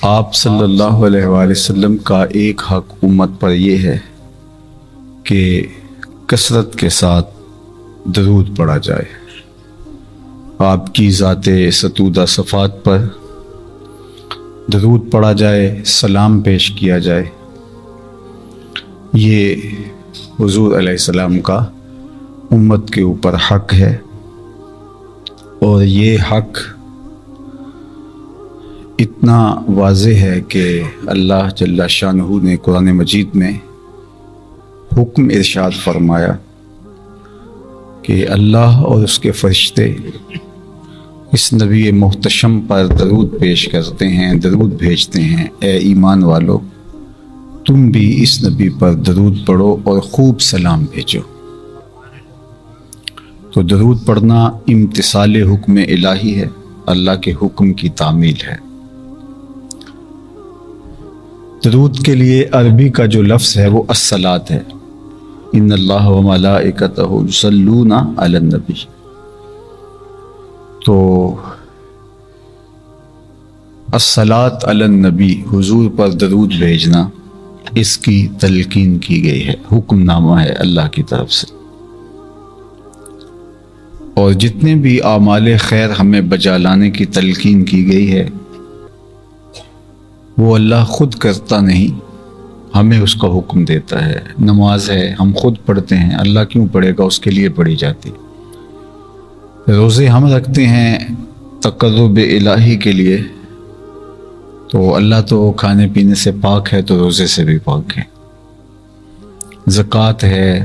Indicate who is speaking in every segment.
Speaker 1: آپ صلی اللہ علیہ وآلہ وسلم کا ایک حق امت پر یہ ہے کہ کثرت کے ساتھ درود پڑھا جائے، آپ کی ذات ستودہ صفات پر درود پڑھا جائے، سلام پیش کیا جائے۔ یہ حضور علیہ السلام کا امت کے اوپر حق ہے، اور یہ حق اتنا واضح ہے کہ اللہ جل شانہ نے قرآن مجید میں حکم ارشاد فرمایا کہ اللہ اور اس کے فرشتے اس نبی محتشم پر درود پیش کرتے ہیں، درود بھیجتے ہیں۔ اے ایمان والو، تم بھی اس نبی پر درود پڑھو اور خوب سلام بھیجو۔ تو درود پڑھنا امتثال حکم الہی ہے، اللہ کے حکم کی تعمیل ہے۔ درود کے لیے عربی کا جو لفظ ہے وہ الصلاۃ ہے۔ ان اللہ و ملائکتہ یصلون علی النبی۔ تو الصلاۃ علی النبی، حضور پر درود بھیجنا، اس کی تلقین کی گئی ہے، حکم نامہ ہے اللہ کی طرف سے۔ اور جتنے بھی اعمال خیر ہمیں بجا لانے کی تلقین کی گئی ہے، وہ اللہ خود کرتا نہیں، ہمیں اس کا حکم دیتا ہے۔ نماز ہے، ہم خود پڑھتے ہیں، اللہ کیوں پڑھے گا، اس کے لیے پڑھی جاتی۔ روزے ہم رکھتے ہیں تقرب الہی کے لیے، تو اللہ تو کھانے پینے سے پاک ہے، تو روزے سے بھی پاک ہے۔ زکوٰۃ ہے،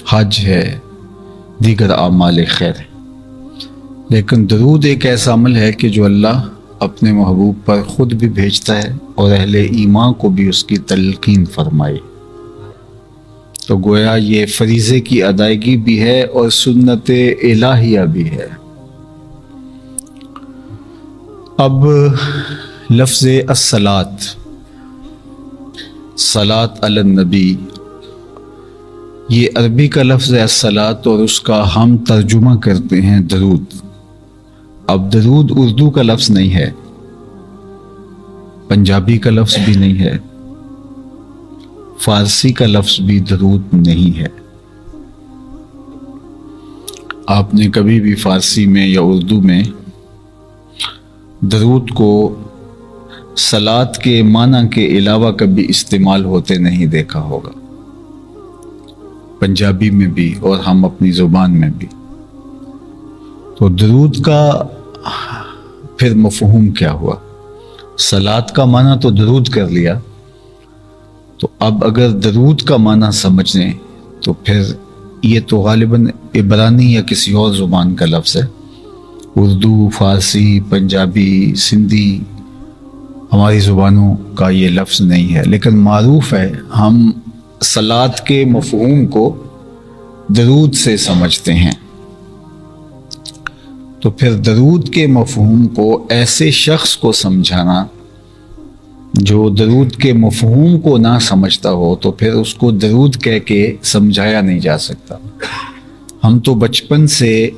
Speaker 1: حج ہے، دیگر اعمال خیر ہے۔ لیکن درود ایک ایسا عمل ہے کہ جو اللہ اپنے محبوب پر خود بھی بھیجتا ہے اور اہل ایمان کو بھی اس کی تلقین فرمائے۔ تو گویا یہ فریضے کی ادائیگی بھی ہے اور سنت الہیہ بھی ہے۔ اب لفظ الصلاۃ، صلاۃ علی النبی، یہ عربی کا لفظ ہے الصلاۃ، اور اس کا ہم ترجمہ کرتے ہیں درود۔ اب درود اردو کا لفظ نہیں ہے، پنجابی کا لفظ بھی نہیں ہے، فارسی کا لفظ بھی درود نہیں ہے۔ آپ نے کبھی بھی فارسی میں یا اردو میں درود کو صلاۃ کے معنی کے علاوہ کبھی استعمال ہوتے نہیں دیکھا ہوگا، پنجابی میں بھی اور ہم اپنی زبان میں بھی۔ تو درود کا پھر مفہوم کیا ہوا؟ صلاۃ کا معنی تو درود کر لیا، تو اب اگر درود کا معنی سمجھیں تو پھر یہ تو غالباً عبرانی یا کسی اور زبان کا لفظ ہے۔ اردو، فارسی، پنجابی، سندھی، ہماری زبانوں کا یہ لفظ نہیں ہے، لیکن معروف ہے، ہم صلاۃ کے مفہوم کو درود سے سمجھتے ہیں۔ تو پھر درود کے مفہوم کو ایسے شخص کو سمجھانا جو درود کے مفہوم کو نہ سمجھتا ہو، تو پھر اس کو درود کہہ کے سمجھایا نہیں جا سکتا۔ ہم تو بچپن سے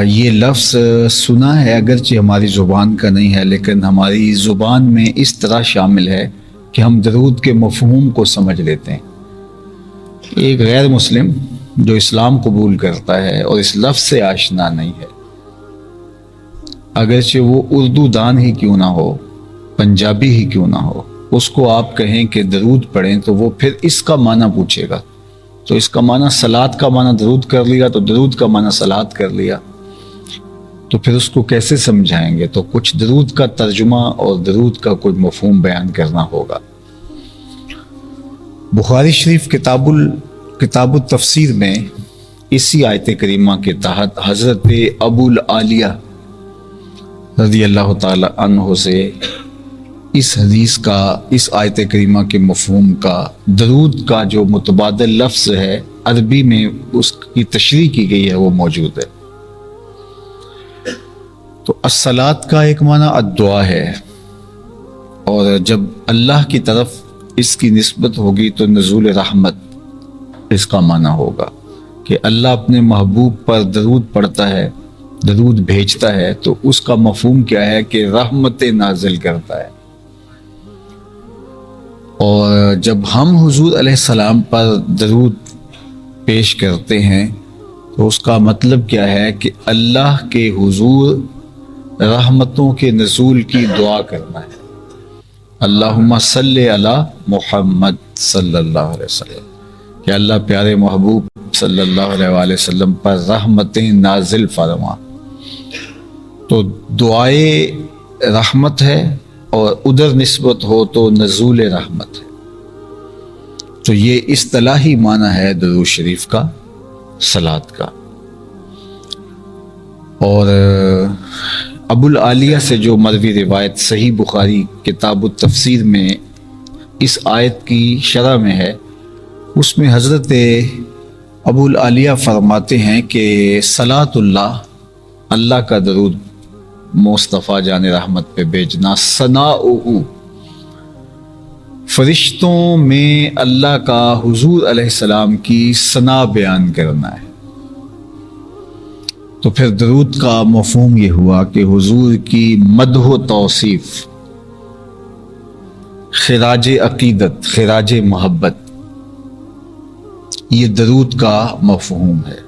Speaker 1: یہ لفظ سنا ہے، اگرچہ ہماری زبان کا نہیں ہے، لیکن ہماری زبان میں اس طرح شامل ہے کہ ہم درود کے مفہوم کو سمجھ لیتے ہیں۔ ایک غیر مسلم جو اسلام قبول کرتا ہے اور اس لفظ سے آشنا نہیں ہے، اگرچہ وہ اردو دان ہی کیوں نہ ہو، پنجابی ہی کیوں نہ ہو، اس کو آپ کہیں کہ درود پڑھیں تو وہ پھر اس کا معنی پوچھے گا۔ تو اس کا معنی صلاۃ کا معنی درود کر لیا، تو درود کا معنی صلاۃ کر لیا، تو پھر اس کو کیسے سمجھائیں گے؟ تو کچھ درود کا ترجمہ اور درود کا کوئی مفہوم بیان کرنا ہوگا۔ بخاری شریف کتاب التفسیر میں اسی آیت کریمہ کے تحت حضرت ابو العالیہ رضی اللہ تعالی عنہ سے اس حدیث کا، اس آیت کریمہ کے مفہوم کا، درود کا جو متبادل لفظ ہے عربی میں اس کی تشریح کی گئی ہے، وہ موجود ہے۔ تو الصلاۃ کا ایک معنی الدعا ہے، اور جب اللہ کی طرف اس کی نسبت ہوگی تو نزول رحمت اس کا معنی ہوگا کہ اللہ اپنے محبوب پر درود پڑھتا ہے درود بھیجتا ہے تو اس کا مفہوم کیا ہے کہ رحمتیں نازل کرتا ہے. اور جب ہم حضور علیہ السلام پر درود پیش کرتے ہیں تو اس کا مطلب کیا ہے کہ اللہ کے حضور رحمتوں کے نزول کی دعا کرنا ہے. اللہم صلی علی محمد صلی اللہ علیہ وسلم، کہ اللہ پیارے محبوب صلی اللہ علیہ وآلہ وسلم پر رحمتیں نازل فرما. تو دعائے رحمت ہے اور ادھر نسبت ہو تو نزول رحمت ہے. تو یہ اصطلاحی معنی ہے درود شریف کا، صلات کا. اور ابو العالیہ سے جو مروی روایت صحیح بخاری کتاب التفسیر میں اس آیت کی شرح میں ہے، اس میں حضرت ابو العالیہ فرماتے ہیں کہ صلاۃ اللہ کا درود مصطفیٰ جان رحمت پہ بھیجنا، ثناؤہ فرشتوں میں اللہ کا حضور علیہ السلام کی ثنا بیان کرنا ہے. تو پھر درود کا مفہوم یہ ہوا کہ حضور کی مدح و توصیف، خراج عقیدت، خراج محبت، یہ درود کا مفہوم ہے.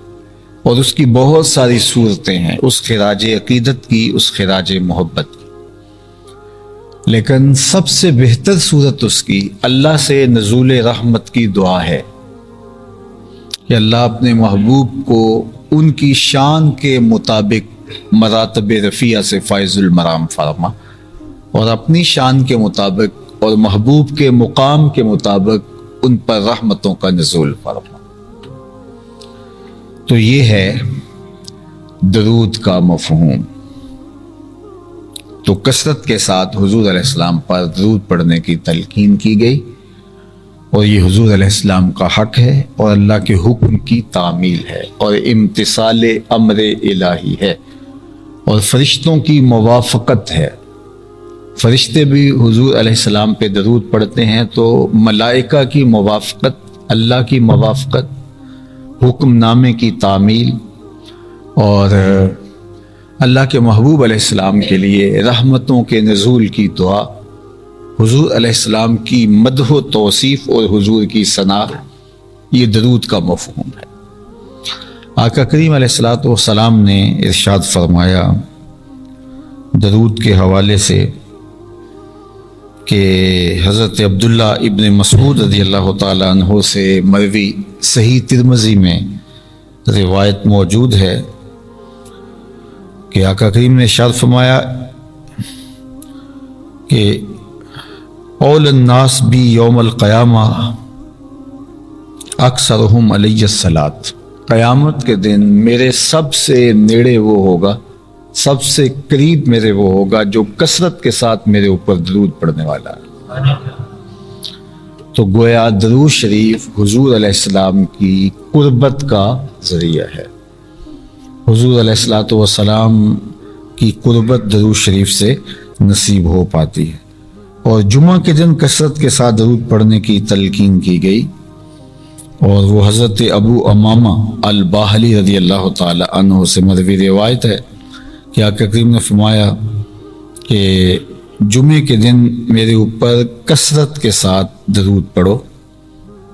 Speaker 1: اور اس کی بہت ساری صورتیں ہیں، اس خراج عقیدت کی، اس خراج محبت کی. لیکن سب سے بہتر صورت اس کی اللہ سے نزول رحمت کی دعا ہے کہ اللہ اپنے محبوب کو ان کی شان کے مطابق مراتب رفیع سے فائز المرام فرما، اور اپنی شان کے مطابق اور محبوب کے مقام کے مطابق ان پر رحمتوں کا نزول فرما. تو یہ ہے درود کا مفہوم. تو کثرت کے ساتھ حضور علیہ السلام پر درود پڑھنے کی تلقین کی گئی، اور یہ حضور علیہ السلام کا حق ہے اور اللہ کے حکم کی تعمیل ہے اور امتثال امر الہی ہے، اور فرشتوں کی موافقت ہے. فرشتے بھی حضور علیہ السلام پہ درود پڑھتے ہیں تو ملائکہ کی موافقت، اللہ کی موافقت، حکم نامے کی تعمیل، اور اللہ کے محبوب علیہ السلام کے لیے رحمتوں کے نزول کی دعا، حضور علیہ السلام کی مدح و توصیف اور حضور کی ثنا، یہ درود کا مفہوم ہے. آقا کریم علیہ الصلوۃ والسلام نے ارشاد فرمایا درود کے حوالے سے کہ حضرت عبداللہ ابن مسعود رضی اللہ تعالیٰ عنہ سے مروی صحیح ترمذی میں روایت موجود ہے کہ آقا کریم نے ارشاد فرمایا کہ اول الناس بی یوم القیامہ اکثرہم علی الصلاۃ، قیامت کے دن میرے سب سے نیڑے وہ ہوگا، سب سے قریب میرے وہ ہوگا جو کثرت کے ساتھ میرے اوپر درود پڑھنے والا ہے. تو گویا درود شریف حضور علیہ السلام کی قربت کا ذریعہ ہے. حضور علیہ الصلوۃ والسلام کی قربت درود شریف سے نصیب ہو پاتی ہے. اور جمعہ کے دن کثرت کے ساتھ درود پڑھنے کی تلقین کی گئی، اور وہ حضرت ابو امامہ الباہلی رضی اللہ تعالی عنہ سے مروی روایت ہے کہ آقا کریم نے فرمایا کہ جمعے کے دن میرے اوپر کثرت کے ساتھ درود پڑھو،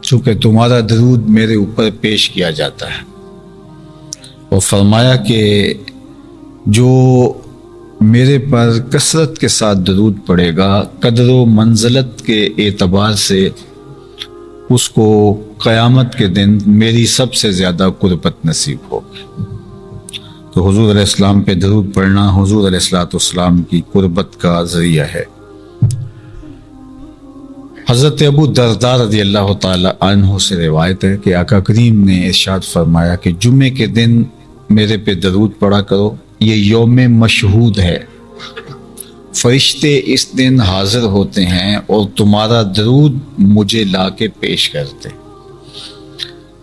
Speaker 1: چونکہ تمہارا درود میرے اوپر پیش کیا جاتا ہے. اور فرمایا کہ جو میرے پر کثرت کے ساتھ درود پڑے گا، قدر و منزلت کے اعتبار سے اس کو قیامت کے دن میری سب سے زیادہ قربت نصیب ہوگی. تو حضور علیہ السلام پہ درود پڑھنا حضور علیہ السلام کی قربت کا ذریعہ ہے. حضرت ابو درداء رضی اللہ تعالی عنہ سے روایت ہے کہ آقا کریم نے ارشاد فرمایا کہ جمعے کے دن میرے پہ درود پڑھا کرو، یہ یوم مشہود ہے، فرشتے اس دن حاضر ہوتے ہیں اور تمہارا درود مجھے لا کے پیش کرتے.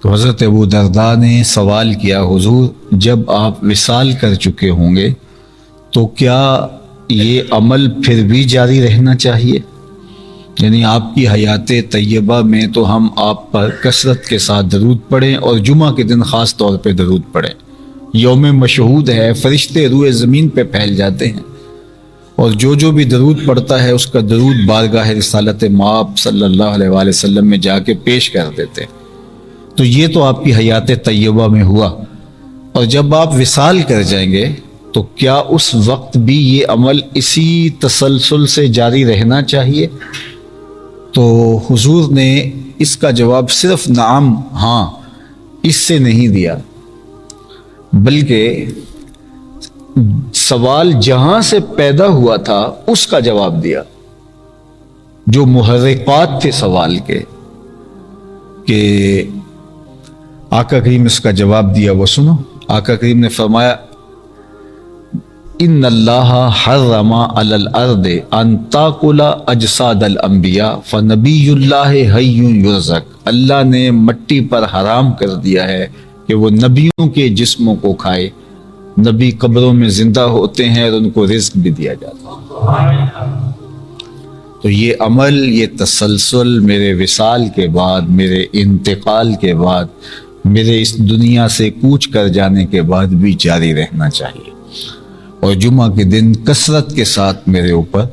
Speaker 1: تو حضرت ابو درداء نے سوال کیا، حضور جب آپ وصال کر چکے ہوں گے تو کیا یہ عمل پھر بھی جاری رہنا چاہیے؟ یعنی آپ کی حیات طیبہ میں تو ہم آپ پر کثرت کے ساتھ درود پڑھیں اور جمعہ کے دن خاص طور پہ درود پڑھیں، یوم مشہود ہے، فرشتے روئے زمین پہ پھیل جاتے ہیں، اور جو بھی درود پڑھتا ہے اس کا درود بارگاہ رسالت مآب صلی اللہ علیہ وآلہ وسلم میں جا کے پیش کر دیتے ہیں۔ تو یہ تو آپ کی حیات طیبہ میں ہوا، اور جب آپ وصال کر جائیں گے تو کیا اس وقت بھی یہ عمل اسی تسلسل سے جاری رہنا چاہیے؟ تو حضور نے اس کا جواب صرف نعم، ہاں، اس سے نہیں دیا، بلکہ سوال جہاں سے پیدا ہوا تھا اس کا جواب دیا، جو محرکات تھے سوال کے، کہ آقا کریم اس کا جواب دیا۔ وہ سنو، آقا کریم نے فرمایا ان اللہ حرم علی الارض ان تاکل اجساد الانبیاء فنبی اللہ حی یرزق، اللہ نے مٹی پر حرام کر دیا ہے کہ وہ نبیوں کے جسموں کو کھائے، نبی قبروں میں زندہ ہوتے ہیں اور ان کو رزق بھی دیا جاتا ہے۔ تو یہ عمل، یہ تسلسل میرے وصال کے بعد، میرے انتقال کے بعد، میرے اس دنیا سے کوچ کر جانے کے بعد بھی جاری رہنا چاہیے، اور جمعہ کے دن کثرت کے ساتھ میرے اوپر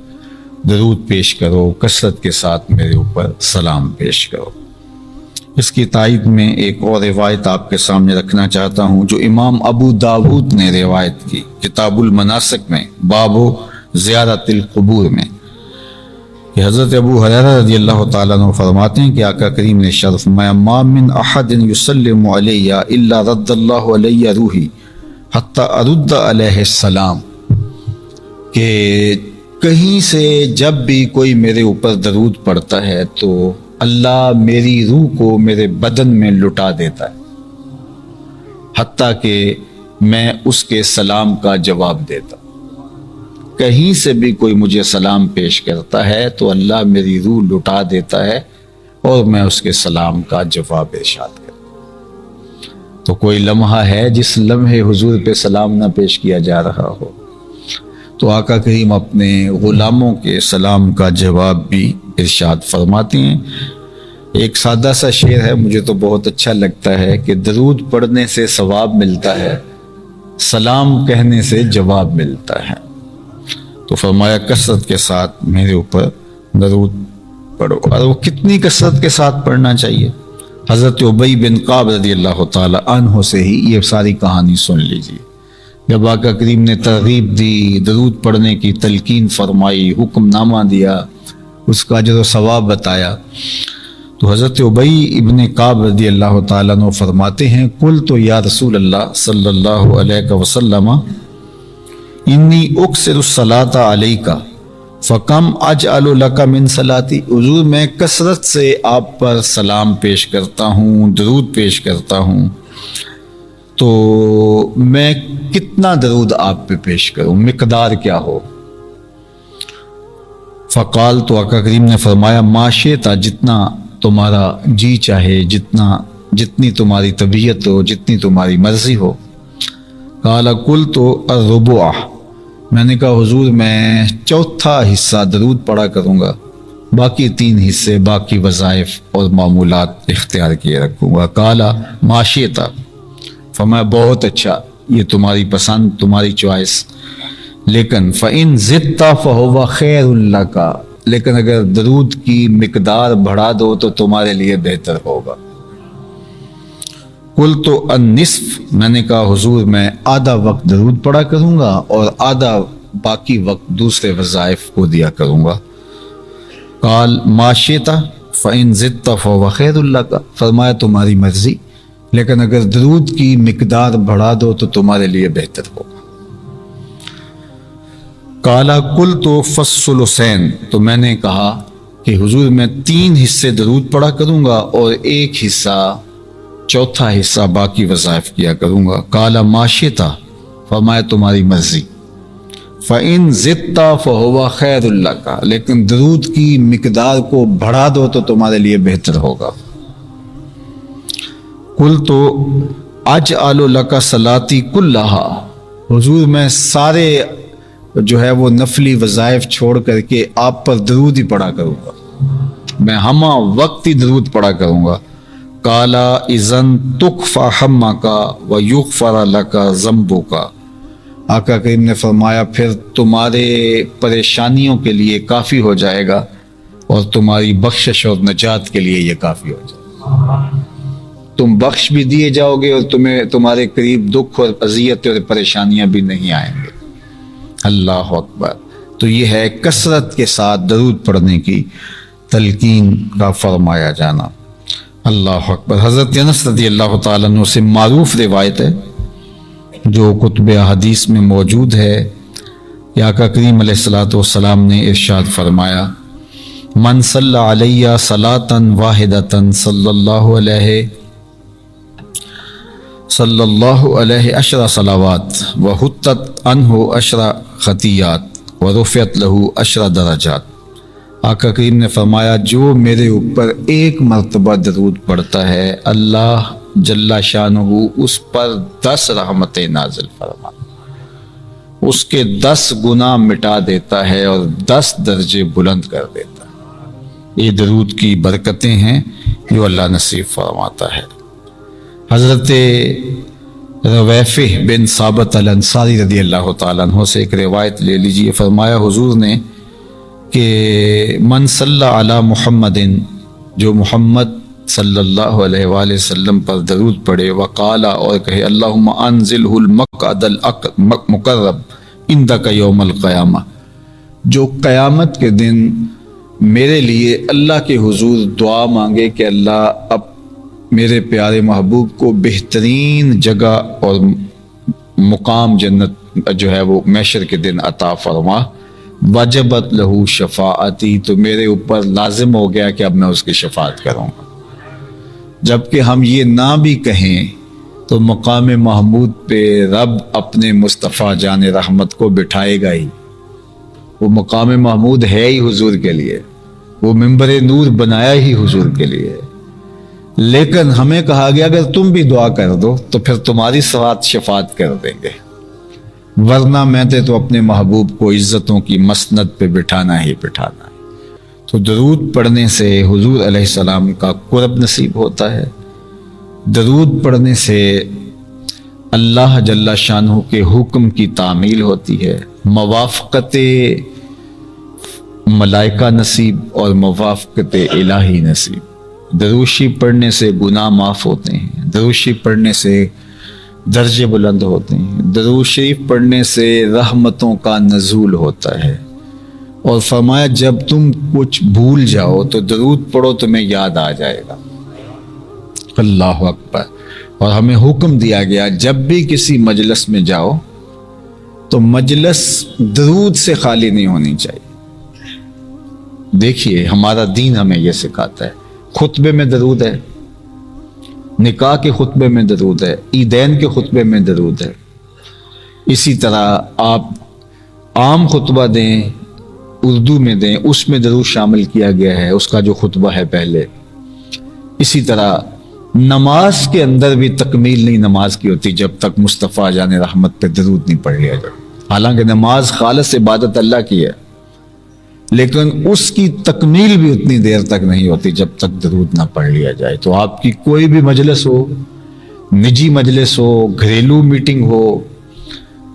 Speaker 1: درود پیش کرو، کثرت کے ساتھ میرے اوپر سلام پیش کرو۔ اس کی تائید میں ایک اور روایت آپ کے سامنے رکھنا چاہتا ہوں، جو امام ابو داود نے روایت کی کتاب المناسک میں، باب زیارت القبور میں، کہ حضرت ابو ہریرہ رضی اللہ تعالیٰ عنہ فرماتے ہیں کہ آقا کریم نے شرف میں ما من احد یسلم علی الا رد اللہ علی روحی حتی ارد علیہ السلام، کہ کہیں سے جب بھی کوئی میرے اوپر درود پڑتا ہے تو اللہ میری روح کو میرے بدن میں لٹا دیتا ہے، حتیٰ کہ میں اس کے سلام کا جواب دیتا۔ کہیں سے بھی کوئی مجھے سلام پیش کرتا ہے تو اللہ میری روح لٹا دیتا ہے اور میں اس کے سلام کا جواب ارشاد کرتا۔ تو کوئی لمحہ ہے جس لمحے حضور پہ سلام نہ پیش کیا جا رہا ہو؟ تو آقا کریم اپنے غلاموں کے سلام کا جواب بھی ارشاد فرماتے ہیں۔ ایک سادہ سا شعر ہے، مجھے تو بہت اچھا لگتا ہے، کہ درود پڑھنے سے ثواب ملتا ہے، سلام کہنے سے جواب ملتا ہے۔ تو فرمایا کثرت کے ساتھ میرے اوپر درود پڑھو، اور وہ کتنی کثرت کے ساتھ پڑھنا چاہیے؟ حضرت ابی بن کعب رضی اللہ تعالی عنہ سے ہی یہ ساری کہانی سن لیجیے۔ جب آقا کریم نے ترغیب دی، درود پڑھنے کی تلقین فرمائی، حکم نامہ دیا، اس کا اجر و ثواب بتایا، تو حضرت ابی ابن کعب رضی اللہ تعالیٰ عنہ فرماتے ہیں قلت یا رسول اللہ صلی اللہ علیہ وسلم انی اکثر الصلاۃ علیک فکم اجعل لک من صلاتی، حضور میں کثرت سے آپ پر سلام پیش کرتا ہوں، درود پیش کرتا ہوں، تو میں کتنا درود آپ پہ پیش کروں، مقدار کیا ہو؟ فقال، تو آقا کریم نے فرمایا ما شئت، جتنا تمہارا جی چاہے، جتنی تمہاری طبیعت ہو، جتنی تمہاری مرضی ہو۔ قال قلت الربع، میں نے کہا حضور میں چوتھا حصہ درود پڑھا کروں گا، باقی 3 حصے باقی وظائف اور معمولات اختیار کیے رکھوں گا۔ قال ما شئت، فرمایا بہت اچھا، یہ تمہاری پسند، تمہاری چوائس، لیکن فإن زدت فهو خیر لک، لیکن اگر درود کی مقدار بڑھا دو تو تمہارے لیے بہتر ہوگا۔ قلت النصف، میں نے کہا حضور میں آدھا وقت درود پڑھا کروں گا اور آدھا باقی وقت دوسرے وظائف کو دیا کروں گا۔ قال ما شئت فإن زدت فهو خیر لک، فرمایا تمہاری مرضی، لیکن اگر درود کی مقدار بڑھا دو تو تمہارے لیے بہتر ہوگا۔ قال قلت فالثلثین، تو میں نے کہا کہ حضور میں 3 حصے درود پڑھا کروں گا اور 1 حصہ، چوتھا حصہ باقی وظائف کیا کروں گا۔ قال ما شئت، فرمایا تمہاری مرضی، فإن زدت فهو خیر لک، لیکن درود کی مقدار کو بڑھا دو تو تمہارے لیے بہتر ہوگا۔ قلت اجعل لک صلاتی کلھا، حضور میں سارے جو ہے وہ نفلی وظائف چھوڑ کر کے آپ پر درود ہی پڑھا کروں گا، میں ہمہ وقت ہی درود پڑھا کروں گا۔ کالا اذن تکفی ہمک ویغفر لک ذنبک، آقا کریم نے فرمایا پھر تمہارے پریشانیوں کے لیے کافی ہو جائے گا اور تمہاری بخشش اور نجات کے لیے یہ کافی ہو جائے گا، تم بخش بھی دیے جاؤ گے اور تمہارے قریب دکھ اور اذیت اور پریشانیاں بھی نہیں آئیں گے۔ اللہ اکبر۔ تو یہ ہے کثرت کے ساتھ درود پڑھنے کی تلقین کا فرمایا جانا۔ اللہ اکبر۔ حضرت انس رضی اللہ تعالیٰ عنہ سے معروف روایت ہے جو کتب حدیث میں موجود ہے کہ آقا کریم علیہ الصلوۃ والسلام نے ارشاد فرمایا، من صلی علیہ صلاۃ واحدۃ صلی اللہ علیہ عشر صلوات وحطت عنہ عشر خطیات ورفعت لہ عشر درجات۔ آقا کریم نے فرمایا جو میرے اوپر ایک مرتبہ درود پڑھتا ہے اللہ جل شانہ اس پر 10 رحمتیں نازل فرماتا، اس کے 10 گناہ مٹا دیتا ہے اور 10 درجے بلند کر دیتا ہے۔ یہ درود کی برکتیں ہیں جو اللہ نصیب فرماتا ہے۔ حضرت رویفہ بن ثابت الانصاری رضی اللہ تعالیٰ عنہ سے ایک روایت لے لیجیے، فرمایا حضور نے کہ من صلی علی محمد، جو محمد صلی اللہ علیہ وآلہ وسلم پر درود پڑھے، وقالا اور کہے اللہم انزلہ المقعد المقرب عندک یوم القیامہ، جو قیامت کے دن میرے لیے اللہ کے حضور دعا مانگے کہ اللہ اب میرے پیارے محبوب کو بہترین جگہ اور مقام جنت جو ہے وہ محشر کے دن عطا فرما، وجبت لہو شفاعتی، تو میرے اوپر لازم ہو گیا کہ اب میں اس کی شفاعت کروں گا۔ جبکہ ہم یہ نہ بھی کہیں تو مقام محمود پہ رب اپنے مصطفیٰ جان رحمت کو بٹھائے گا ہی، وہ مقام محمود ہے ہی حضور کے لیے، وہ منبر نور بنایا ہی حضور کے لیے، لیکن ہمیں کہا گیا اگر تم بھی دعا کر دو تو پھر تمہاری ساتھ شفاعت کر دیں گے، ورنہ میں تو اپنے محبوب کو عزتوں کی مسند پہ بٹھانا ہی بٹھانا ہے۔ تو درود پڑھنے سے حضور علیہ السلام کا قرب نصیب ہوتا ہے، درود پڑھنے سے اللہ جل شانہ کے حکم کی تعمیل ہوتی ہے، موافقت ملائکہ نصیب اور موافقت الہی نصیب۔ دروشی پڑھنے سے گناہ معاف ہوتے ہیں، دروشی پڑھنے سے درجے بلند ہوتے ہیں، درود شریف پڑھنے سے رحمتوں کا نزول ہوتا ہے، اور فرمایا جب تم کچھ بھول جاؤ تو درود پڑھو تمہیں یاد آ جائے گا۔ اللہ اکبر۔ اور ہمیں حکم دیا گیا جب بھی کسی مجلس میں جاؤ تو مجلس درود سے خالی نہیں ہونی چاہیے۔ دیکھیے ہمارا دین ہمیں یہ سکھاتا ہے، خطبے میں درود ہے، نکاح کے خطبے میں درود ہے، عیدین کے خطبے میں درود ہے، اسی طرح آپ عام خطبہ دیں اردو میں دیں اس میں درود شامل کیا گیا ہے، اس کا جو خطبہ ہے پہلے۔ اسی طرح نماز کے اندر بھی تکمیل نہیں نماز کی ہوتی جب تک مصطفیٰ جان رحمت پہ درود نہیں پڑھ لیا جائے۔ حالانکہ نماز خالص عبادت اللہ کی ہے، لیکن اس کی تکمیل بھی اتنی دیر تک نہیں ہوتی جب تک درود نہ پڑھ لیا جائے۔ تو آپ کی کوئی بھی مجلس ہو، نجی مجلس ہو، گھریلو میٹنگ ہو،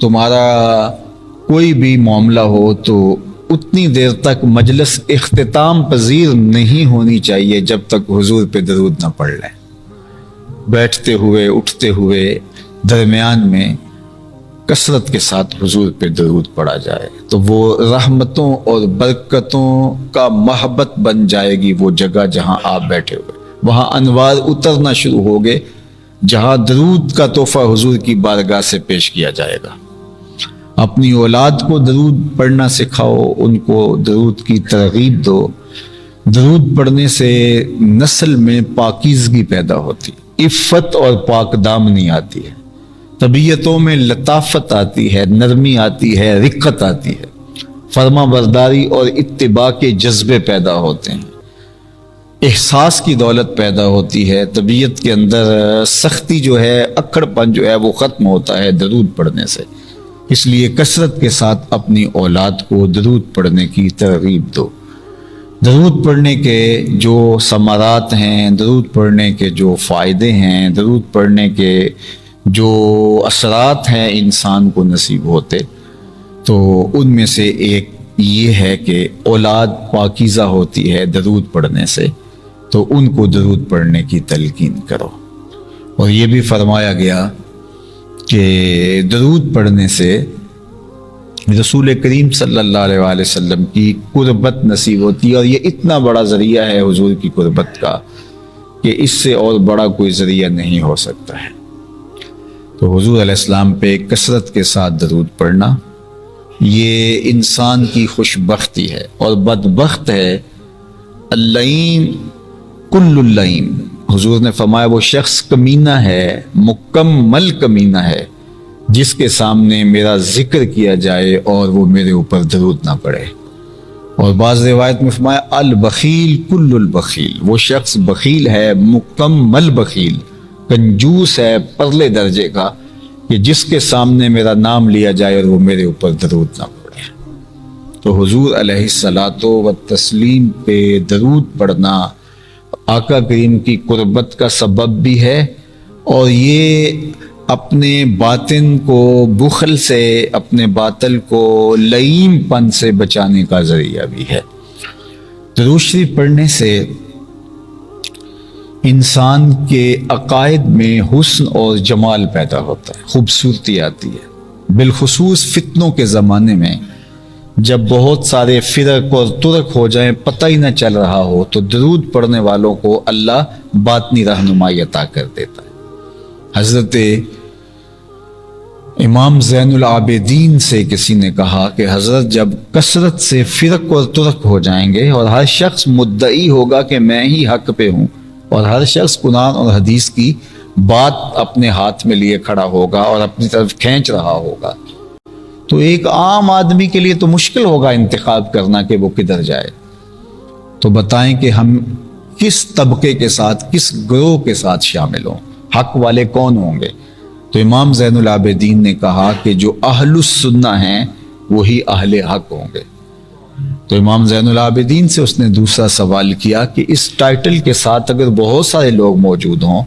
Speaker 1: تمہارا کوئی بھی معاملہ ہو، تو اتنی دیر تک مجلس اختتام پذیر نہیں ہونی چاہیے جب تک حضور پہ درود نہ پڑھ لیں۔ بیٹھتے ہوئے اٹھتے ہوئے درمیان میں کثرت کے ساتھ حضور پہ درود پڑھا جائے تو وہ رحمتوں اور برکتوں کا محبت بن جائے گی۔ وہ جگہ جہاں آپ بیٹھے ہوئے وہاں انوار اترنا شروع ہو گئے، جہاں درود کا تحفہ حضور کی بارگاہ سے پیش کیا جائے گا۔ اپنی اولاد کو درود پڑھنا سکھاؤ، ان کو درود کی ترغیب دو۔ درود پڑھنے سے نسل میں پاکیزگی پیدا ہوتی، عفت اور پاک دامنی آتی ہے، طبیعتوں میں لطافت آتی ہے، نرمی آتی ہے، رقت آتی ہے، فرما برداری اور اتباع کے جذبے پیدا ہوتے ہیں، احساس کی دولت پیدا ہوتی ہے، طبیعت کے اندر سختی جو ہے، اکڑ پن جو ہے وہ ختم ہوتا ہے درود پڑھنے سے۔ اس لیے کثرت کے ساتھ اپنی اولاد کو درود پڑھنے کی ترغیب دو۔ درود پڑھنے کے جو ثمرات ہیں، درود پڑھنے کے جو فائدے ہیں، درود پڑھنے کے جو اثرات ہیں انسان کو نصیب ہوتے، تو ان میں سے ایک یہ ہے کہ اولاد پاکیزہ ہوتی ہے درود پڑھنے سے، تو ان کو درود پڑھنے کی تلقین کرو۔ اور یہ بھی فرمایا گیا کہ درود پڑھنے سے رسول کریم صلی اللہ علیہ وآلہ وسلم کی قربت نصیب ہوتی ہے، اور یہ اتنا بڑا ذریعہ ہے حضور کی قربت کا کہ اس سے اور بڑا کوئی ذریعہ نہیں ہو سکتا ہے۔ تو حضور علیہ السلام پہ کثرت کے ساتھ درود پڑھنا یہ انسان کی خوش بختی ہے، اور بدبخت ہے اللعین کل اللعین۔ حضور نے فرمایا وہ شخص کمینہ ہے، مکمل کمینہ ہے، جس کے سامنے میرا ذکر کیا جائے اور وہ میرے اوپر درود نہ پڑے۔ اور بعض روایت میں فرمایا البخیل کل البخیل، وہ شخص بخیل ہے، مکمل بخیل، کنجوس ہے پرلے درجے کا، کہ جس کے سامنے میرا نام لیا جائے اور وہ میرے اوپر درود نہ پڑے۔ تو حضور علیہ الصلاۃ والتسلیم پہ درود پڑھنا آقا کریم کی قربت کا سبب بھی ہے، اور یہ اپنے باطن کو بخل سے، اپنے باطل کو لئیم پن سے بچانے کا ذریعہ بھی ہے۔ درود شریف پڑھنے سے انسان کے عقائد میں حسن اور جمال پیدا ہوتا ہے، خوبصورتی آتی ہے۔ بالخصوص فتنوں کے زمانے میں جب بہت سارے فرق اور ترک ہو جائیں، پتہ ہی نہ چل رہا ہو، تو درود پڑھنے والوں کو اللہ باطنی رہنمائی عطا کر دیتا ہے۔ حضرت امام زین العابدین سے کسی نے کہا کہ حضرت جب کثرت سے فرق اور ترک ہو جائیں گے اور ہر شخص مدعی ہوگا کہ میں ہی حق پہ ہوں، اور ہر شخص قرآن اور حدیث کی بات اپنے ہاتھ میں لیے کھڑا ہوگا اور اپنی طرف کھینچ رہا ہوگا، تو ایک عام آدمی کے لیے تو مشکل ہوگا انتخاب کرنا کہ وہ کدھر جائے۔ تو بتائیں کہ ہم کس طبقے کے ساتھ، کس گروہ کے ساتھ شامل ہوں، حق والے کون ہوں گے؟ تو امام زین العابدین نے کہا کہ جو اہل السنہ ہیں وہی اہل حق ہوں گے۔ تو امام زین العابدین سے اس نے دوسرا سوال کیا کہ اس ٹائٹل کے ساتھ اگر بہت سارے لوگ موجود ہوں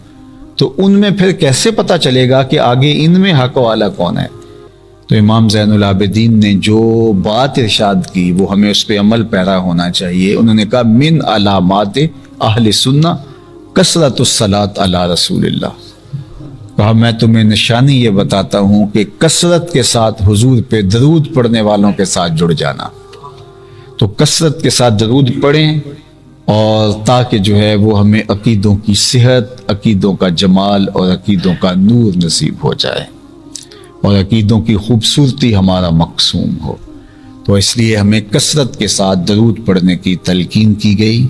Speaker 1: تو ان میں پھر کیسے پتہ چلے گا کہ آگے ان میں حق والا کون ہے؟ تو امام زین العابدین نے جو بات ارشاد کی وہ ہمیں اس پہ عمل پیرا ہونا چاہیے۔ انہوں نے کہا من علامات اہل سنہ کثرت الصلاۃ علی رسول اللہ۔ کہا میں تمہیں نشانی یہ بتاتا ہوں کہ کثرت کے ساتھ حضور پہ درود پڑھنے والوں کے ساتھ جڑ جانا۔ تو کثرت کے ساتھ درود پڑھیں، اور تاکہ جو ہے وہ ہمیں عقیدوں کی صحت، عقیدوں کا جمال اور عقیدوں کا نور نصیب ہو جائے، اور عقیدوں کی خوبصورتی ہمارا مقصوم ہو۔ تو اس لیے ہمیں کثرت کے ساتھ درود پڑھنے کی تلقین کی گئی،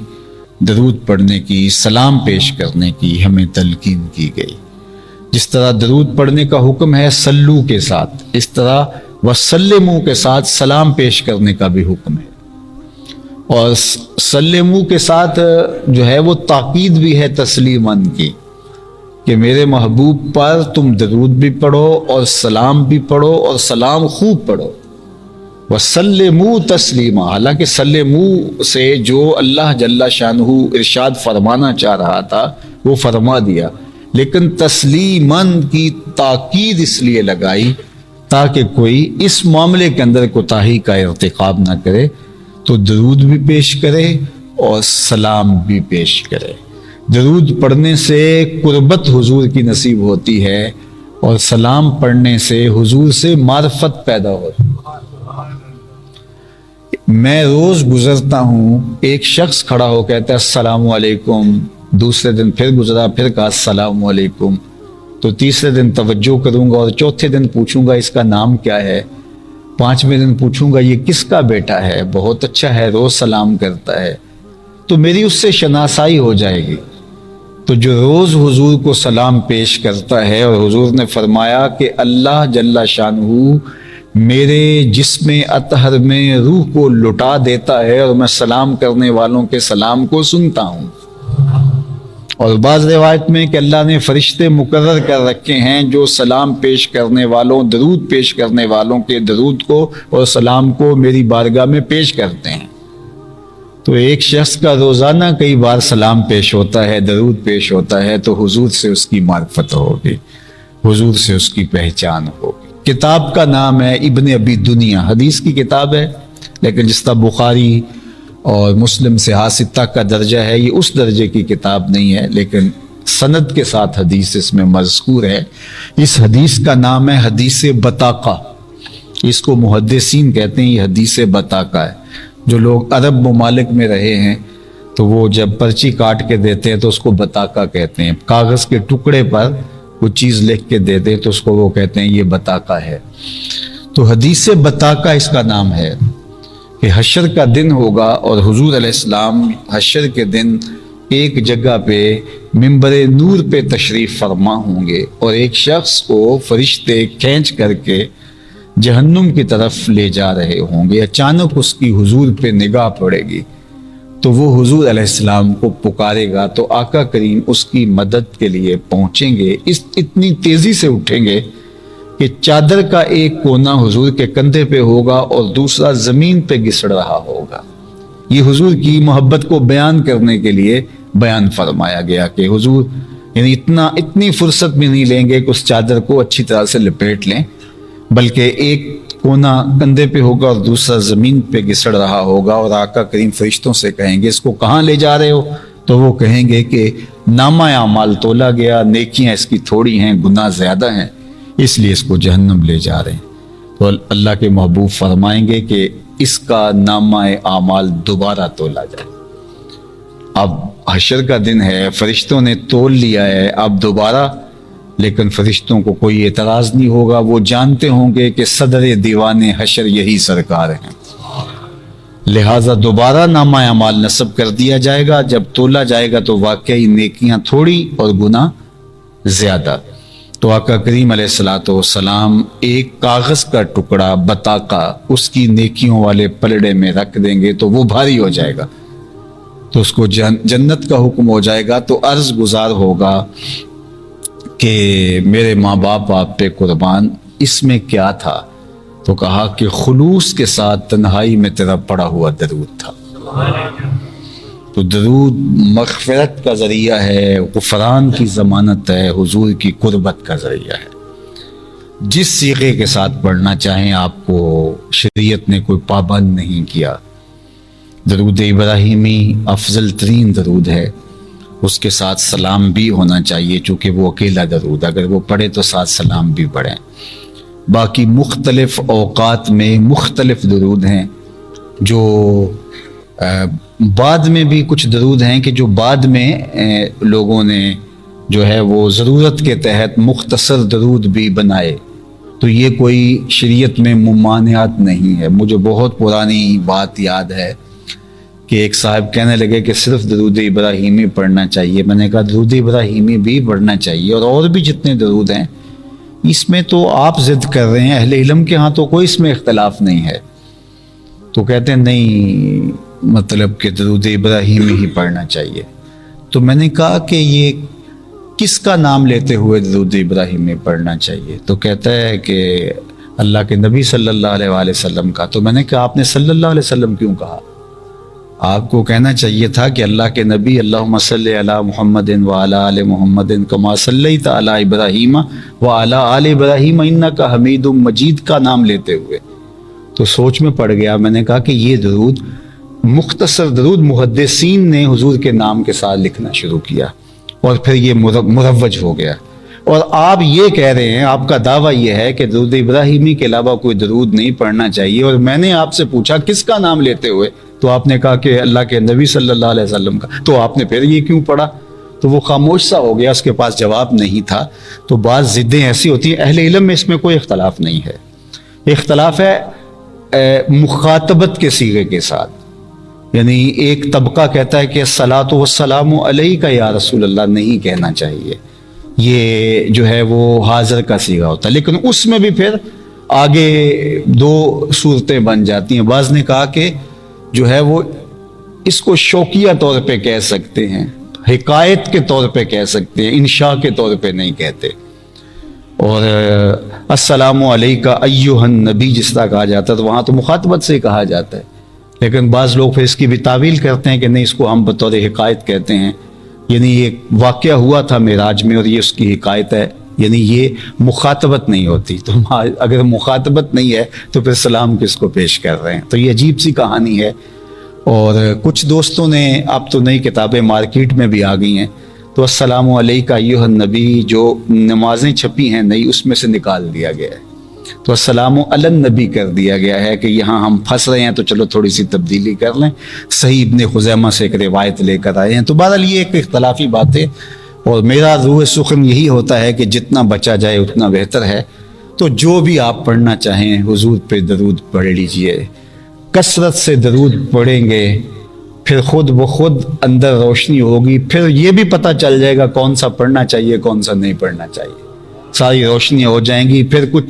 Speaker 1: درود پڑھنے کی، سلام پیش کرنے کی ہمیں تلقین کی گئی۔ جس طرح درود پڑھنے کا حکم ہے سلو کے ساتھ، اس طرح وسلمو کے ساتھ سلام پیش کرنے کا بھی حکم ہے، اور سلمو کے ساتھ جو ہے وہ تاکید بھی ہے تسلیماً کی، کہ میرے محبوب پر تم درود بھی پڑھو اور سلام بھی پڑھو، اور سلام خوب پڑھو۔ وسلموا تسلیما، حالانکہ سلموا سے جو اللہ جل شانہ ارشاد فرمانا چاہ رہا تھا وہ فرما دیا، لیکن تسلیماً کی تاکید اس لیے لگائی تاکہ کوئی اس معاملے کے اندر کوتاہی کا ارتکاب نہ کرے، تو درود بھی پیش کرے اور سلام بھی پیش کرے۔ درود پڑھنے سے قربت حضور کی نصیب ہوتی ہے، اور سلام پڑھنے سے حضور سے معرفت پیدا ہوتی ہے۔ میں روز گزرتا ہوں، ایک شخص کھڑا ہو کہتا ہے السلام علیکم، دوسرے دن پھر گزرا، پھر کہا السلام علیکم، تو تیسرے دن توجہ کروں گا اور چوتھے دن پوچھوں گا اس کا نام کیا ہے، پانچویں دن پوچھوں گا یہ کس کا بیٹا ہے، بہت اچھا ہے، روز سلام کرتا ہے، تو میری اس سے شناسائی ہو جائے گی۔ تو جو روز حضور کو سلام پیش کرتا ہے، اور حضور نے فرمایا کہ اللہ جل شانہ میرے جسم اطہر میں روح کو لٹا دیتا ہے، اور میں سلام کرنے والوں کے سلام کو سنتا ہوں۔ اور بعض روایت میں کہ اللہ نے فرشتے مقرر کر رکھے ہیں جو سلام پیش کرنے والوں، درود پیش کرنے والوں کے درود کو اور سلام کو میری بارگاہ میں پیش کرتے ہیں۔ تو ایک شخص کا روزانہ کئی بار سلام پیش ہوتا ہے، درود پیش ہوتا ہے، تو حضور سے اس کی معرفت ہوگی، حضور سے اس کی پہچان ہوگی۔ کتاب کا نام ہے ابن ابی دنیا، حدیث کی کتاب ہے، لیکن جس طرح بخاری اور مسلم سے ستہ کا درجہ ہے، یہ اس درجے کی کتاب نہیں ہے، لیکن سند کے ساتھ حدیث اس میں مذکور ہے۔ اس حدیث کا نام ہے حدیث بطاقہ، اس کو محدثین کہتے ہیں، یہ حدیث بطاقہ ہے۔ جو لوگ عرب ممالک میں رہے ہیں تو وہ جب پرچی کاٹ کے دیتے ہیں تو اس کو بطاقہ کہتے ہیں، کاغذ کے ٹکڑے پر کوئی چیز لکھ کے دیتے ہیں تو اس کو وہ کہتے ہیں یہ بطاقہ ہے۔ تو حدیث بطاقہ اس کا نام ہے کہ حشر کا دن ہوگا اور حضور علیہ السلام حشر کے دن ایک جگہ پہ منبر نور پہ تشریف فرما ہوں گے، اور ایک شخص کو فرشتے کھینچ کر کے جہنم کی طرف لے جا رہے ہوں گے۔ اچانک اس کی حضور پہ نگاہ پڑے گی تو وہ حضور علیہ السلام کو پکارے گا تو آقا کریم اس کی مدد کے لیے پہنچیں گے، اتنی تیزی سے اٹھیں گے کہ چادر کا ایک کونا حضور کے کندھے پہ ہوگا اور دوسرا زمین پہ گسڑ رہا ہوگا۔ یہ حضور کی محبت کو بیان کرنے کے لیے بیان فرمایا گیا کہ حضور یعنی اتنی فرصت بھی نہیں لیں گے کہ اس چادر کو اچھی طرح سے لپیٹ لیں، بلکہ ایک کونا کندھے پہ ہوگا اور دوسرا زمین پہ گسڑ رہا ہوگا، اور آقا کریم فرشتوں سے کہیں گے اس کو کہاں لے جا رہے ہو؟ تو وہ کہیں گے کہ نامہ اعمال تولا گیا، نیکیاں اس کی تھوڑی ہیں، گناہ زیادہ ہیں، اس لیے اس کو جہنم لے جا رہے ہیں۔ تو اللہ کے محبوب فرمائیں گے کہ اس کا نامہ اعمال دوبارہ تولا جائے۔ اب حشر کا دن ہے، فرشتوں نے تول لیا ہے، اب دوبارہ، لیکن فرشتوں کو کوئی اعتراض نہیں ہوگا، وہ جانتے ہوں گے کہ صدر دیوان حشر یہی سرکار ہیں، لہٰذا دوبارہ نامہ اعمال نصب کر دیا جائے گا۔ جب تولا جائے گا تو واقعی نیکیاں تھوڑی اور گناہ زیادہ۔ تو آقا کریم علیہ الصلوۃ والسلام ایک کاغذ کا ٹکڑا بطاقہ اس کی نیکیوں والے پلڑے میں رکھ دیں گے تو وہ بھاری ہو جائے گا، تو اس کو جنت کا حکم ہو جائے گا، تو عرض گزار ہوگا کہ میرے ماں باپ آپ پہ قربان، اس میں کیا تھا؟ تو کہا کہ خلوص کے ساتھ تنہائی میں تیرا پڑا ہوا درود تھا۔ تو درود مغفرت کا ذریعہ ہے، غفران کی ضمانت ہے، حضور کی قربت کا ذریعہ ہے۔ جس صیغے کے ساتھ پڑھنا چاہیں آپ کو شریعت نے کوئی پابند نہیں کیا۔ درود ابراہیمی افضل ترین درود ہے، اس کے ساتھ سلام بھی ہونا چاہیے، چونکہ وہ اکیلا درود، اگر وہ پڑھے تو ساتھ سلام بھی پڑھیں۔ باقی مختلف اوقات میں مختلف درود ہیں، جو بعد میں بھی کچھ درود ہیں کہ جو بعد میں لوگوں نے جو ہے وہ ضرورت کے تحت مختصر درود بھی بنائے، تو یہ کوئی شریعت میں ممانعت نہیں ہے۔ مجھے بہت پرانی بات یاد ہے کہ ایک صاحب کہنے لگے کہ صرف درود ابراہیمی پڑھنا چاہیے۔ میں نے کہا درود ابراہیمی بھی پڑھنا چاہیے، اور بھی جتنے درود ہیں، اس میں تو آپ ضد کر رہے ہیں، اہل علم کے ہاں تو کوئی اس میں اختلاف نہیں ہے۔ تو کہتے ہیں نہیں، مطلب کہ درود ابراہیمی ہی پڑھنا چاہیے۔ تو میں نے کہا کہ یہ کس کا نام لیتے ہوئے درود ابراہیمی پڑھنا چاہیے؟ تو کہتا ہے کہ اللہ کے نبی صلی اللہ علیہ وآلہ وسلم کا۔ تو میں نے کہا آپ نے صلی اللہ علیہ وسلم کیوں کہا؟ آپ کو کہنا چاہیے تھا کہ اللہ کے نبی اللہم صلی علی محمد وعلی آل محمد کما صلیت علی ابراہیم وعلی آل ابراہیم انک حمید مجید کا نام لیتے ہوئے۔ تو سوچ میں پڑ گیا، میں نے کہا کہ یہ درود مختصر درود محدثین نے حضور کے نام کے ساتھ لکھنا شروع کیا، اور پھر یہ مروج ہو گیا، اور آپ یہ کہہ رہے ہیں، آپ کا دعویٰ یہ ہے کہ درود ابراہیمی کے علاوہ کوئی درود نہیں پڑھنا چاہیے، اور میں نے آپ سے پوچھا کس کا نام لیتے ہوئے، تو آپ نے کہا کہ اللہ کے نبی صلی اللہ علیہ وسلم کا۔ تو آپ نے پھر یہ کیوں پڑھا؟ تو وہ خاموش سا ہو گیا، اس کے پاس جواب نہیں تھا۔ تو بعض ضدیں ایسی ہوتی ہیں، اہل علم میں اس میں کوئی اختلاف نہیں ہے، اختلاف ہے مخاطبت کے صیغے کے ساتھ، یعنی ایک طبقہ کہتا ہے کہ الصلاۃ والسلام علیک یا رسول اللہ نہیں کہنا چاہیے، یہ جو ہے وہ حاضر کا صیغہ ہوتا ہے، لیکن اس میں بھی پھر آگے دو صورتیں بن جاتی ہیں۔ بعض نے کہا کہ جو ہے وہ اس کو شوقیہ طور پہ کہہ سکتے ہیں، حکایت کے طور پہ کہہ سکتے ہیں، انشاء کے طور پہ نہیں کہتے۔ اور السلام علیکہ ایھا النبی جس طرح کہا جاتا ہے تو وہاں تو مخاطبت سے کہا جاتا ہے، لیکن بعض لوگ پھر اس کی بھی تعویل کرتے ہیں کہ نہیں، اس کو ہم بطور حکایت کہتے ہیں، یعنی یہ واقعہ ہوا تھا معراج میں اور یہ اس کی حکایت ہے، یعنی یہ مخاطبت نہیں ہوتی۔ تو اگر مخاطبت نہیں ہے تو پھر سلام کس کو پیش کر رہے ہیں؟ تو یہ عجیب سی کہانی ہے۔ اور کچھ دوستوں نے، اب تو نئی کتابیں مارکیٹ میں بھی آ گئی ہیں، تو السلام علیکہ ایھا النبی جو نمازیں چھپی ہیں نئی، اس میں سے نکال دیا گیا ہے، تو السلام علی النبی کر دیا گیا ہے کہ یہاں ہم پھنس رہے ہیں تو چلو تھوڑی سی تبدیلی کر لیں۔ صحیح ابن خزیمہ سے ایک روایت لے کر آئے ہیں۔ تو بہرحال یہ ایک اختلافی بات ہے، اور میرا روح سخن یہی ہوتا ہے کہ جتنا بچا جائے اتنا بہتر ہے۔ تو جو بھی آپ پڑھنا چاہیں حضور پہ درود پڑھ لیجئے، کثرت سے درود پڑھیں گے، پھر خود بخود اندر روشنی ہوگی، پھر یہ بھی پتہ چل جائے گا کون سا پڑھنا چاہیے کون سا نہیں پڑھنا چاہیے، ساری روشنی ہو جائیں گی۔ پھر کچھ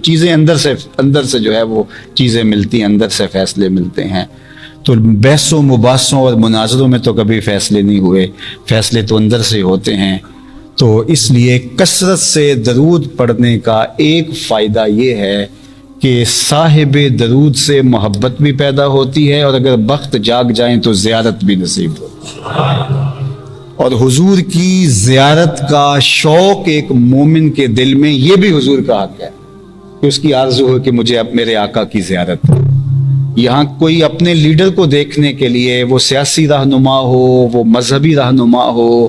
Speaker 1: چیزیں اندر سے جو ہے وہ چیزیں ملتی ہیں، اندر سے فیصلے ملتے ہیں۔ تو بحثوں مباحثوں اور مناظروں میں تو کبھی فیصلے نہیں ہوئے، فیصلے تو اندر سے ہوتے ہیں۔ تو اس لیے کثرت سے درود پڑھنے کا ایک فائدہ یہ ہے کہ صاحب درود سے محبت بھی پیدا ہوتی ہے، اور اگر بخت جاگ جائیں تو زیارت بھی نصیب ہوتی ہے۔ اور حضور کی زیارت کا شوق ایک مومن کے دل میں، یہ بھی حضور کا حق ہے کہ اس کی آرزو ہو کہ مجھے اب میرے آقا کی زیارت ہو۔ یہاں کوئی اپنے لیڈر کو دیکھنے کے لیے، وہ سیاسی رہنما ہو، وہ مذہبی رہنما ہو،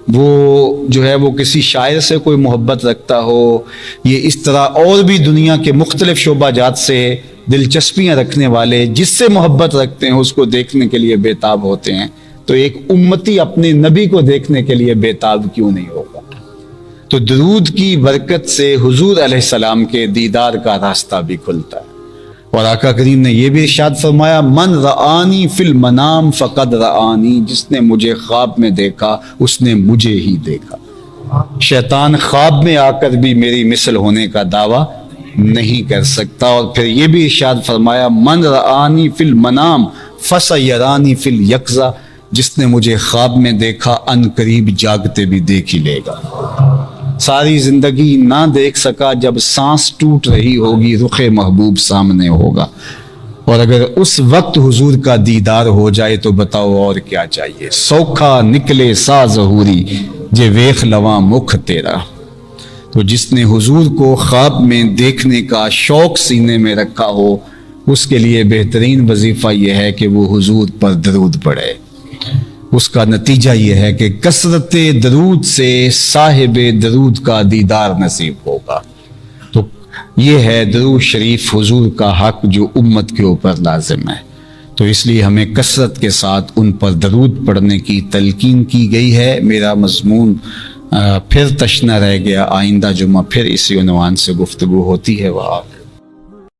Speaker 1: وہ جو ہے وہ کسی شاعر سے کوئی محبت رکھتا ہو، یہ اس طرح اور بھی دنیا کے مختلف شعبہ جات سے دلچسپیاں رکھنے والے جس سے محبت رکھتے ہیں اس کو دیکھنے کے لیے بےتاب ہوتے ہیں، تو ایک امتی اپنے نبی کو دیکھنے کے لیے بےتاب کیوں نہیں ہوگا؟ تو درود کی برکت سے حضور علیہ السلام کے دیدار کا راستہ بھی کھلتا ہے۔ اور آقا کریم نے یہ بھی ارشاد فرمایا، من رآنی فی المنام فقد رآنی، جس نے مجھے خواب میں دیکھا اس نے مجھے ہی دیکھا۔ شیطان خواب میں آ کر بھی میری مثل ہونے کا دعویٰ نہیں کر سکتا۔ اور پھر یہ بھی ارشاد فرمایا، من رآنی فی المنام فسیرانی فی الیقظہ، جس نے مجھے خواب میں دیکھا ان قریب جاگتے بھی دیکھ ہی لے گا۔ ساری زندگی نہ دیکھ سکا، جب سانس ٹوٹ رہی ہوگی رخ محبوب سامنے ہوگا، اور اگر اس وقت حضور کا دیدار ہو جائے تو بتاؤ اور کیا چاہیے۔ سوکھا نکلے سا ظہوری جے ویخ لواں مکھ تیرا۔ تو جس نے حضور کو خواب میں دیکھنے کا شوق سینے میں رکھا ہو، اس کے لیے بہترین وظیفہ یہ ہے کہ وہ حضور پر درود پڑھے۔ اس کا نتیجہ یہ ہے کہ کثرت درود سے صاحب درود کا دیدار نصیب ہوگا۔ تو یہ ہے درود شریف حضور کا حق جو امت کے اوپر لازم ہے۔ تو اس لیے ہمیں کثرت کے ساتھ ان پر درود پڑھنے کی تلقین کی گئی ہے۔ میرا مضمون پھر تشنہ رہ گیا، آئندہ جمعہ پھر اسی عنوان سے گفتگو ہوتی ہے۔ وہاں